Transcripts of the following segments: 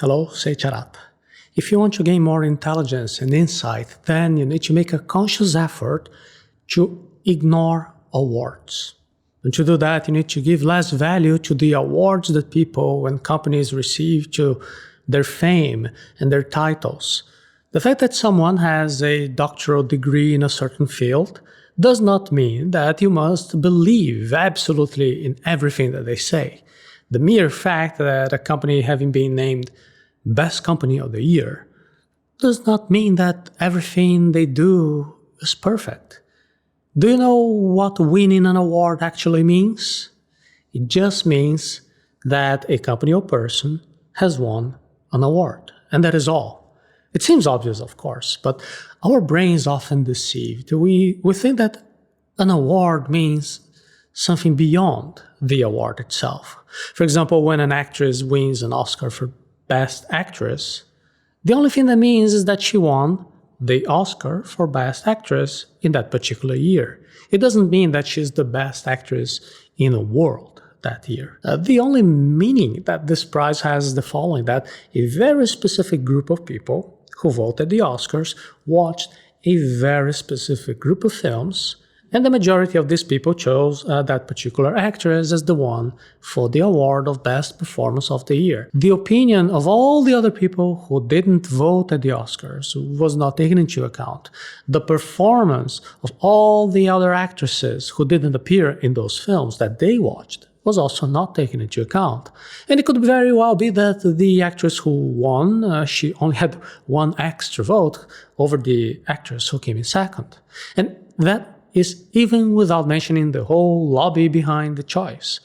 Hello, Seiiti Arata. If you want to gain more intelligence and insight, then you need to make a conscious effort to ignore awards. And to do that, you need to give less value to the awards that people and companies receive, to their fame and their titles. The fact that someone has a doctoral degree in a certain field does not mean that you must believe absolutely in everything that they say. The mere fact that a company having been named Best Company of the Year does not mean that everything they do is perfect. Do you know what winning an award actually means? It just means that a company or person has won an award, and that is all. It seems obvious, of course, but our brain is often deceived. We think that an award means something beyond the award itself. For example, when an actress wins an Oscar for Best Actress, the only thing that means is that she won the Oscar for Best Actress in that particular year. It doesn't mean that she's the best actress in the world that year. The only meaning that this prize has is the following: that a very specific group of people who voted the Oscars watched a very specific group of films, and the majority of these people chose that particular actress as the one for the award of Best Performance of the Year. The opinion of all the other people who didn't vote at the Oscars was not taken into account. The performance of all the other actresses who didn't appear in those films that they watched was also not taken into account. And it could very well be that the actress who won, she only had one extra vote over the actress who came in second. And that is even without mentioning the whole lobby behind the choice.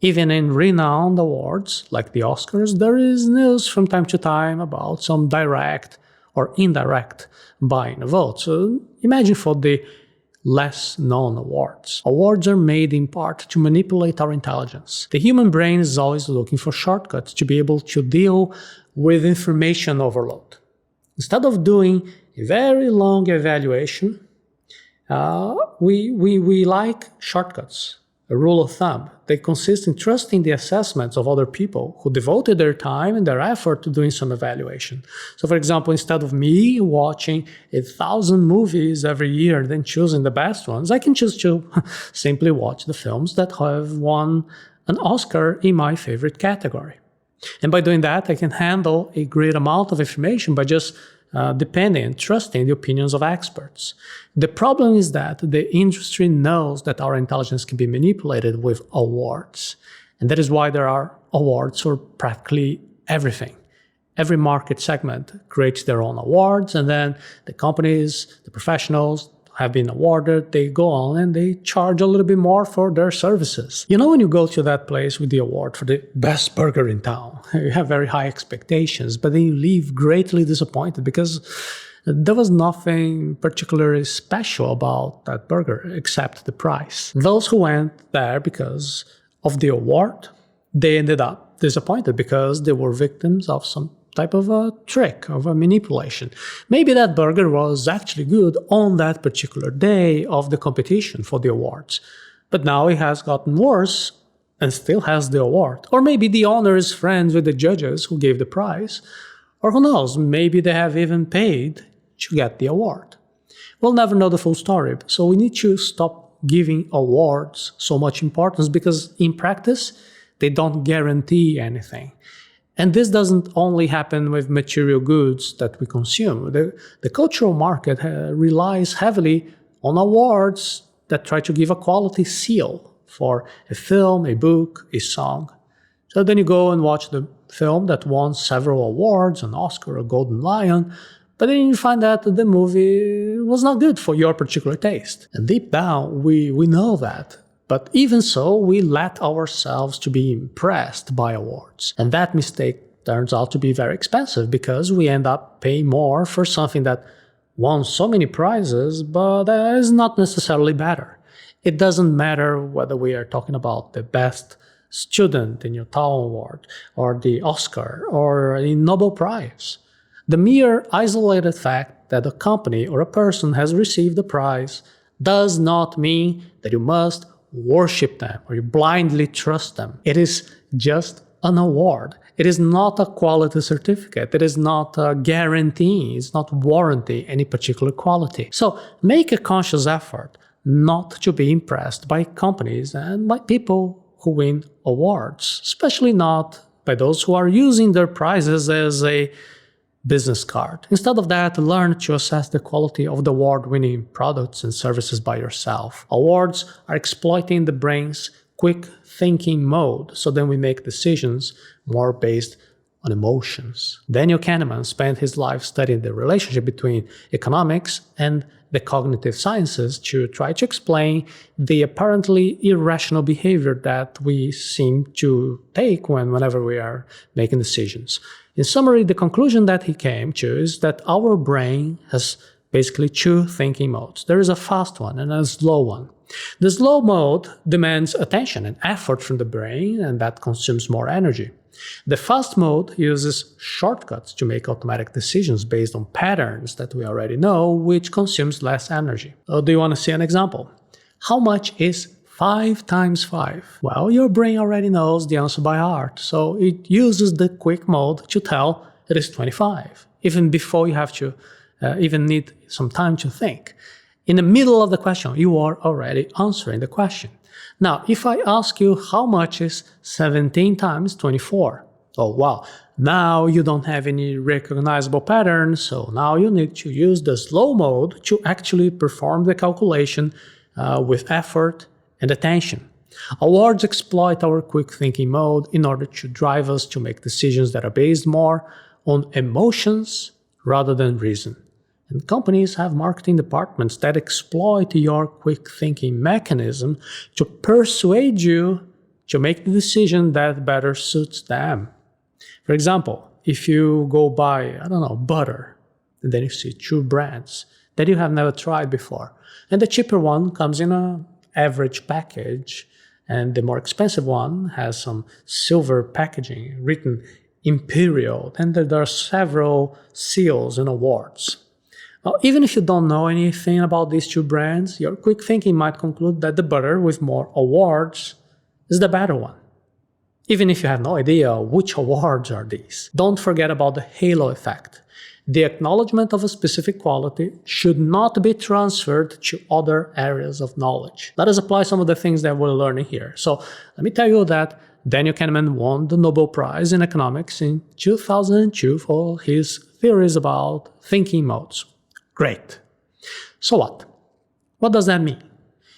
Even in renowned awards like the Oscars, there is news from time to time about some direct or indirect buying of votes. So imagine for the less known awards. Awards are made in part to manipulate our intelligence. The human brain is always looking for shortcuts to be able to deal with information overload. Instead of doing a very long evaluation, we like shortcuts. A rule of thumb. They consist in trusting the assessments of other people who devoted their time and their effort to doing some evaluation. So for example, instead of me watching 1,000 movies every year and then choosing the best ones, I can choose to simply watch the films that have won an Oscar in my favorite category. And by doing that, I can handle a great amount of information by just depending and trusting the opinions of experts. The problem is that the industry knows that our intelligence can be manipulated with awards. And that is why there are awards for practically everything. Every market segment creates their own awards, and then the companies, the professionals have been awarded, they go on and they charge a little bit more for their services. You know, when you go to that place with the award for the best burger in town, you have very high expectations, but then you leave greatly disappointed because there was nothing particularly special about that burger except the price. Those who went there because of the award, they ended up disappointed because they were victims of some type of a trick, of a manipulation. Maybe that burger was actually good on that particular day of the competition for the awards, but now it has gotten worse and still has the award. Or maybe the owner is friends with the judges who gave the prize, or who knows, maybe they have even paid to get the award. We'll never know the full story, so we need to stop giving awards so much importance, because in practice, they don't guarantee anything. And this doesn't only happen with material goods that we consume. The cultural market relies heavily on awards that try to give a quality seal for a film, a book, a song. So then you go and watch the film that won several awards, an Oscar, a Golden Lion, but then you find that the movie was not good for your particular taste. And deep down, we know that. But even so, we let ourselves to be impressed by awards. And that mistake turns out to be very expensive, because we end up paying more for something that won so many prizes, but is not necessarily better. It doesn't matter whether we are talking about the best student in your town award, or the Oscar, or a Nobel Prize. The mere isolated fact that a company or a person has received a prize does not mean that you must worship them or you blindly trust them. It is just an award, It is not a quality certificate. It is not a guarantee. It's not warranty any particular quality. So make a conscious effort not to be impressed by companies and by people who win awards, especially not by those who are using their prizes as a business card. Instead of that, learn to assess the quality of the award-winning products and services by yourself. Awards are exploiting the brain's quick thinking mode, so then we make decisions more based on emotions. Daniel Kahneman spent his life studying the relationship between economics and the cognitive sciences to try to explain the apparently irrational behavior that we seem to take whenever we are making decisions. In summary, the conclusion that he came to is that our brain has basically two thinking modes. There is a fast one and a slow one. The slow mode demands attention and effort from the brain, and that consumes more energy. The fast mode uses shortcuts to make automatic decisions based on patterns that we already know, which consumes less energy. Do you want to see an example? How much is 5 times 5? Well, your brain already knows the answer by heart, so it uses the quick mode to tell it is 25, even before you have to even need some time to think. In the middle of the question, you are already answering the question. Now, if I ask you how much is 17 times 24? Oh, wow. Now you don't have any recognizable patterns, so now you need to use the slow mode to actually perform the calculation with effort and attention. Awards exploit our quick thinking mode in order to drive us to make decisions that are based more on emotions rather than reason. And companies have marketing departments that exploit your quick thinking mechanism to persuade you to make the decision that better suits them. For example, if you go buy, butter, and then you see 2 brands that you have never tried before, and the cheaper one comes in an average package, and the more expensive one has some silver packaging written Imperial, and there are several seals and awards. Even if you don't know anything about these 2 brands, your quick thinking might conclude that the butter with more awards is the better one, even if you have no idea which awards are these. Don't forget about the halo effect. The acknowledgement of a specific quality should not be transferred to other areas of knowledge. Let us apply some of the things that we're learning here. So let me tell you that Daniel Kahneman won the Nobel Prize in economics in 2002 for his theories about thinking modes. Great. So what? What does that mean?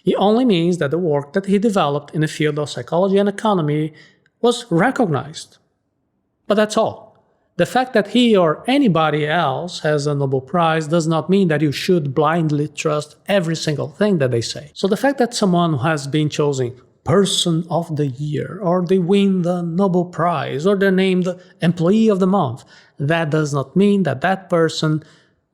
It only means that the work that he developed in the field of psychology and economy was recognized. But that's all. The fact that he or anybody else has a Nobel Prize does not mean that you should blindly trust every single thing that they say. So the fact that someone has been chosen Person of the Year, or they win the Nobel Prize, or they're named Employee of the Month, that does not mean that that person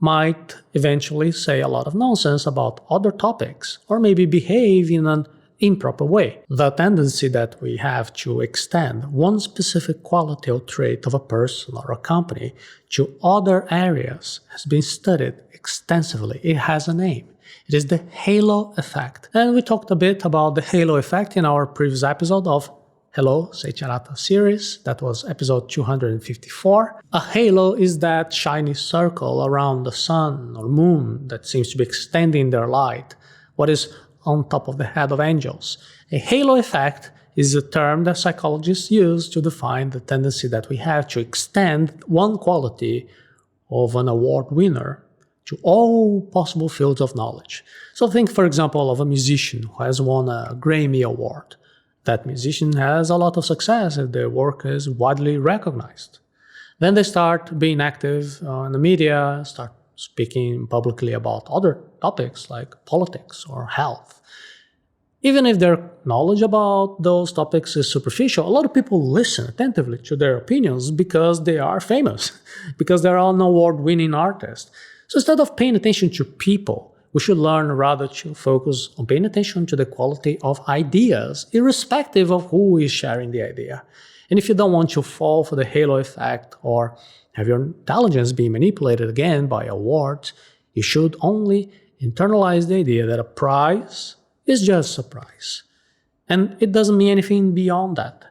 might eventually say a lot of nonsense about other topics, or maybe behave in an improper way. The tendency that we have to extend one specific quality or trait of a person or a company to other areas has been studied extensively. It has a name. It is the halo effect. And we talked a bit about the halo effect in our previous episode of Hello, Seiiti Arata series. That was episode 254. A halo is that shiny circle around the sun or moon that seems to be extending their light, what is on top of the head of angels. A halo effect is a term that psychologists use to define the tendency that we have to extend one quality of an award winner to all possible fields of knowledge. So think, for example, of a musician who has won a Grammy Award. That musician has a lot of success and their work is widely recognized. Then they start being active in the media, start speaking publicly about other topics like politics or health. Even if their knowledge about those topics is superficial, a lot of people listen attentively to their opinions because they are famous, because they're an award-winning artist. So instead of paying attention to people, we should learn rather to focus on paying attention to the quality of ideas, irrespective of who is sharing the idea. And if you don't want to fall for the halo effect or have your intelligence be manipulated again by awards, you should only internalize the idea that a prize is just a prize. And it doesn't mean anything beyond that.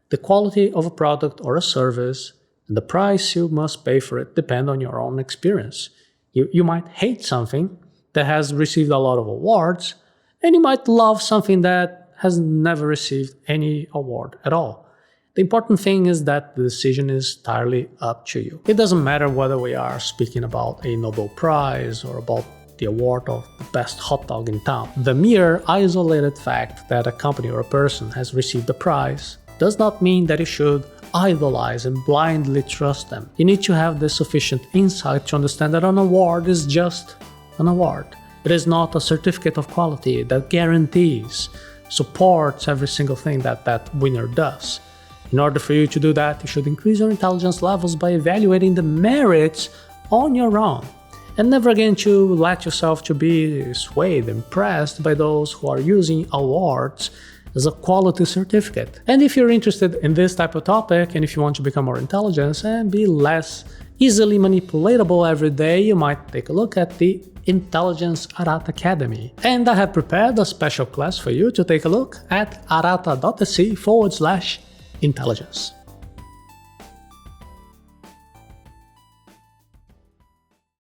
The quality of a product or a service and the price you must pay for it depend on your own experience. You might hate something that has received a lot of awards, and you might love something that has never received any award at all. The important thing is that the decision is entirely up to you. It doesn't matter whether we are speaking about a Nobel Prize or about the award of the best hot dog in town. The mere isolated fact that a company or a person has received a prize does not mean that you should idolize and blindly trust them. You need to have the sufficient insight to understand that an award is just an award. It is not a certificate of quality that guarantees, supports every single thing that that winner does. In order for you to do that, you should increase your intelligence levels by evaluating the merits on your own, and never again to let yourself to be swayed, impressed by those who are using awards as a quality certificate. And if you're interested in this type of topic, and if you want to become more intelligent and be less easily manipulatable every day, you might take a look at the Intelligence Arata Academy. And I have prepared a special class for you to take a look at arata.se/intelligence.